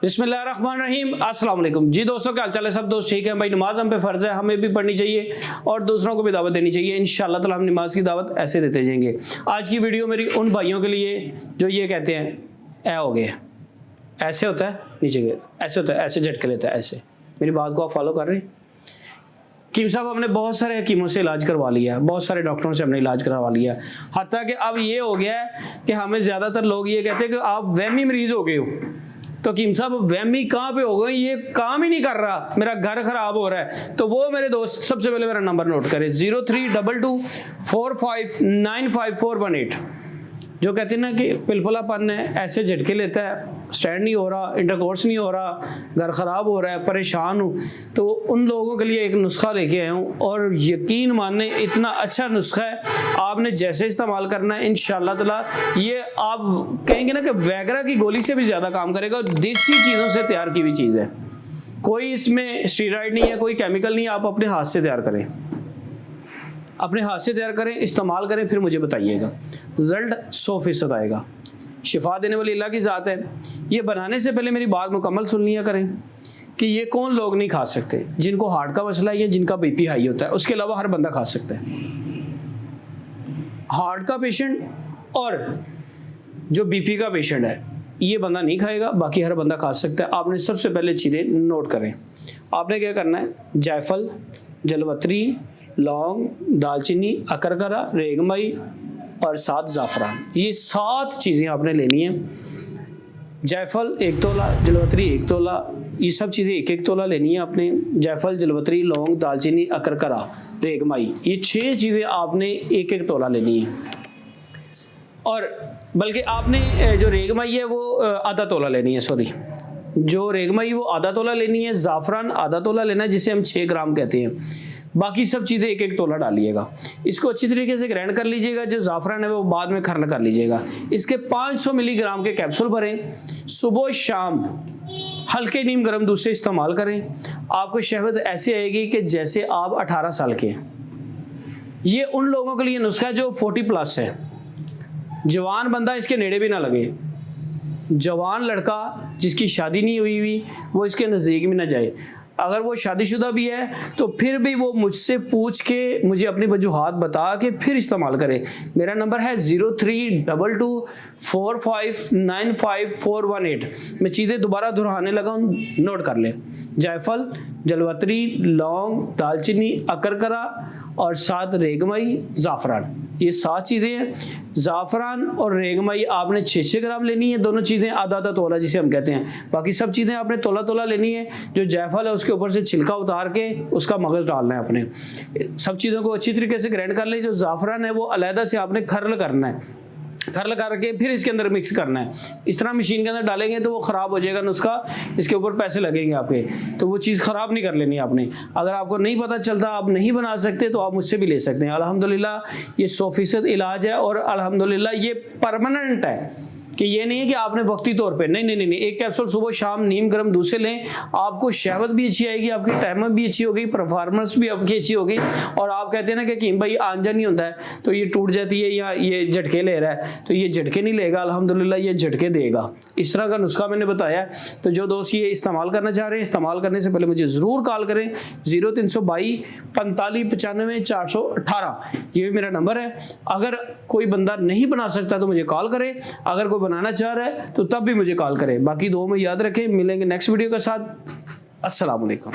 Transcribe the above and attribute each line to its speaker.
Speaker 1: बिस्मिल्लाहिर्रहमानिर्रहीम, अस्सलाम वालेकुम जी दोस्तों, क्या हाल चाल है? सब दोस्त ठीक हैं भाई? नमाज हम पे फ़र्ज़ है, हमें भी पढ़नी चाहिए और दूसरों को भी दावत देनी चाहिए। इंशाअल्लाह ताला हम नमाज की दावत ऐसे देते जाएंगे। आज की वीडियो मेरी उन भाइयों के लिए जो ये कहते हैं ऐ हो गया, ऐसे होता है, नीचे गए, ऐसे होता है, ऐसे झटके लेता है, ऐसे। मेरी बात को आप फॉलो कर रहे हैं? कीम साहब, हमने बहुत सारे हकीमों से इलाज करवा लिया, बहुत सारे डॉक्टरों से हमने इलाज करवा लिया, हत्ता कि अब ये हो गया है कि हमें ज़्यादातर लोग ये कहते हैं कि आप वहमी मरीज़ हो गए हो। तो कीम साहब, वहमी कहाँ पे हो गए? ये काम ही नहीं कर रहा, मेरा घर ख़राब हो रहा है। तो वो मेरे दोस्त, सबसे पहले मेरा नंबर नोट करें, 032245954118। जो कहते हैं ना कि पिलपलापन है, ऐसे झटके लेता है, स्टैंड नहीं हो रहा, इंटरकोर्स नहीं हो रहा, घर ख़राब हो रहा है, परेशान हूँ, तो उन लोगों के लिए एक नुस्खा लेके आया हूँ। और यकीन मानने, इतना अच्छा नुस्खा है, आपने जैसे इस्तेमाल करना है इंशाअल्लाह ताला ये आप कहेंगे ना कि वैगरा की गोली से भी ज़्यादा काम करेगा। और देसी चीज़ों से तैयार की हुई चीज़ है, कोई इसमें स्टीरॉयड नहीं है, कोई केमिकल नहीं है। आप अपने हाथ से तैयार करें, अपने हाथ से तैयार करें, इस्तेमाल करें, फिर मुझे बताइएगा, रिजल्ट 100% आएगा। शिफा देने वाली अल्लाह की ज़ात है। ये बनाने से पहले मेरी बात मुकम्मल सुन लिया करें कि ये कौन लोग नहीं खा सकते? जिनको हार्ट का मसला है या जिनका बीपी हाई होता है, उसके अलावा हर बंदा खा सकता है। हार्ट का पेशेंट और जो बीपी का पेशेंट है, ये बंदा नहीं खाएगा, बाकी हर बंदा खा सकता है। आपने सबसे पहले चीज़ें नोट करें। आपने क्या करना है, जायफल, जलवत्री, लौंग, दालचीनी, अकरकरा, रेगमाई और 7 ज़ाफ़रान, ये 7 चीज़ें आपने लेनी है। जायफल 1 तोला, जलवत्री 1 तोला, ये सब चीज़ें 1-1 तोला लेनी है आपने। जायफल, जलवत्री, लौंग, दालचीनी, अकरकरा, रेगमाई, ये 6 चीज़ें आपने 1-1 तोला लेनी है। और बल्कि आपने जो रेगमाई है वो आधा तोला लेनी है, सॉरी, जो रेगमाई वो आधा तोला लेनी है। ज़ाफ़रान आधा तोला लेना है, जिसे हम 6 ग्राम कहते हैं। बाकी सब चीज़ें 1-1 तोला डालिएगा। इसको अच्छी तरीके से ग्राइंड कर लीजिएगा। जो ज़ाफ़रान है वो बाद में खरल कर लीजिएगा। इसके 500 मिलीग्राम के कैप्सूल भरें, सुबह शाम हल्के नीम गर्म दूध से इस्तेमाल करें। आपको शहवत ऐसी आएगी कि जैसे आप 18 साल के हैं। ये उन लोगों के लिए नुस्खा है जो 40+ है। जवान बंदा इसके नेड़े भी ना लगे। जवान लड़का जिसकी शादी नहीं हुई वो इसके नज़दीक भी ना जाए। अगर वो शादीशुदा भी है तो फिर भी वो मुझसे पूछ के, मुझे अपनी वजूहात बता के फिर इस्तेमाल करे। मेरा नंबर है 032245954118। मैं चीज़ें दोबारा दोहराने लगा हूँ, नोट कर लें। जायफल, जलवत्री, लौंग, दालचीनी, अकरकरा और 7 रेगमाई, ज़ाफ़रान, ये 7 चीज़ें हैं। ज़ाफ़रान और रेगमाई आपने 6-6 ग्राम लेनी है, दोनों चीज़ें आधा तोला जिसे हम कहते हैं। बाकी सब चीज़ें आपने तोला लेनी है। जो जायफल है उसके ऊपर से छिलका उतार के उसका मगज़ डालना है आपने। सब चीज़ों को अच्छी तरीके से ग्राइंड कर लें। जो ज़ाफ़रान है वो अलहदा से आपने खरल करना है, खरल करके फिर इसके अंदर मिक्स करना है। इस तरह मशीन के अंदर डालेंगे तो वो ख़राब हो जाएगा नुस्खा, इसके ऊपर पैसे लगेंगे आपके, तो वो चीज़ ख़राब नहीं कर लेनी आपने। अगर आपको नहीं पता चलता, आप नहीं बना सकते, तो आप मुझसे भी ले सकते हैं। अल्हम्दुलिल्लाह ये 100% इलाज है और अल्हम्दुलिल्लाह ये परमानेंट है कि ये नहीं है कि आपने वक्ती तौर पे, नहीं। एक कैप्सूल सुबह शाम नीम गर्म दूध से लें, आपको शहवत भी अच्छी आएगी, आपकी टाइम भी अच्छी होगी, परफॉर्मेंस भी आपकी अच्छी होगी। और आप कहते हैं ना कि कीम भाई आंजा नहीं होता है तो ये टूट जाती है या ये झटके ले रहा है, तो ये झटके नहीं लेगा, अल्हम्दुलिल्लाह ये झटके देगा। इस तरह का नुस्खा मैंने बताया। तो जो दोस्त ये इस्तेमाल करना चाह रहे हैं, इस्तेमाल करने से पहले मुझे ज़रूर कॉल करें। 0322 45 95 418, ये भी मेरा नंबर है। अगर कोई बंदा नहीं बना सकता तो मुझे कॉल करें, अगर कोई बनाना चाह रहा है तो तब भी मुझे कॉल करें। बाकी दो में याद रखें। मिलेंगे नेक्स्ट वीडियो के साथ। अस्सलाम वालेकुम।